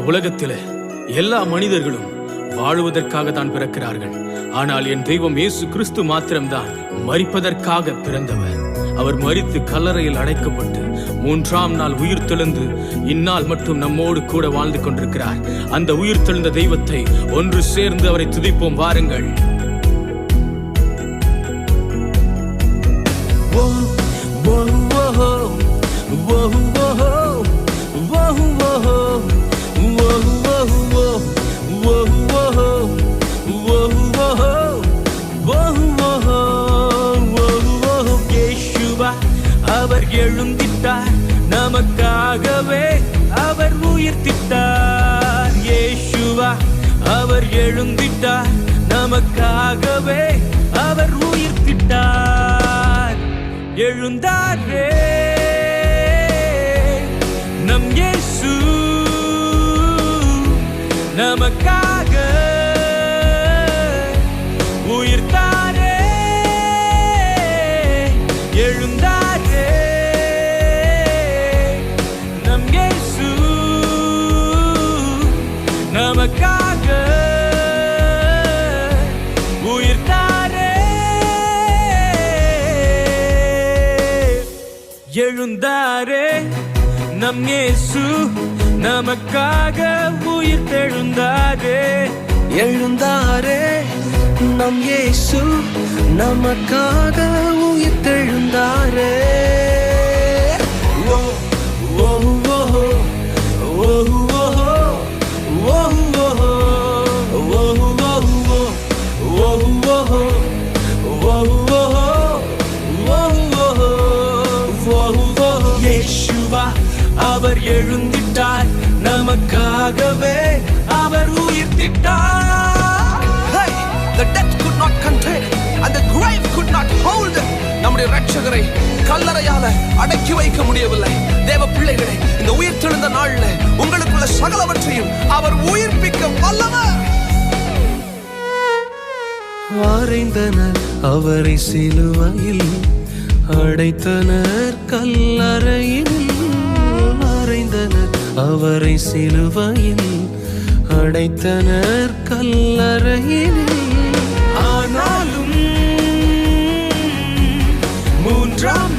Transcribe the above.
உலகத்திலே எல்லா மனிதர்களும் வாழுவதற்காக தான் பிறக்கிறார்கள். ஆனால் என் தெய்வம் இயேசு கிறிஸ்து மாத்திரம்தான் மரிப்பதற்காக பிறந்தவர். அவர் மரித்து கல்லறையில் அடைக்கப்பட்டு 3ஆம் நாள் உயிர் தெழுந்து இந்நாள் மட்டும் நம்மோடு கூட வாழ்ந்து கொண்டிருக்கிறார். அந்த உயிர் தெழுந்த தெய்வத்தை ஒன்று சேர்ந்து அவரை துதிப்போம் வாருங்கள். அவர் எழுந்திட்டார், நமக்காகவே அவர் உயிர்த்திட்டார். இயேசுவா அவர் எழுந்திட்டார், நமக்காகவே அவர் உயிர்த்திட்டார். எழுந்தாரே நம் இயேசு, நமக்காக உயிர்த்தாரே. எழுந்தாரே நம் இயேசு, நமக்காக உயிர்த்தாரே. எழுந்தாரே நம் இயேசு, நமக்காக உயிர்த்தெழுந்தாரே. எழுந்தாரே நம் இயேசு, நமக்காக உயிர்த்தெழுந்தாரே. ஓ ஓ ஓ ஓ அவர் எழுந்திட்டார், நமக்காகவே அவர் உயிர்த்திட்டார். Hey, the death could not contain it and the grave could not hold it. நம்முடைய இரட்சகரை கல்லறையால அடக்கி வைக்க முடியவில்லை. தேவ பிள்ளைகளே, இந்த உயிர்த்தெழுந்த நாள்ல உங்களுக்குள்ள சகலவற்றையும் அவர் உயிர்ப்பிக்க வல்லவர். அறைந்தனர் அவரை சிலுவையில், அடைத்தனர் கல்லறையில். அறைந்தனர் அவரை சிலுவையில், அடைத்தனர் கல்லறையில். ஆனாலும் 3ஆம்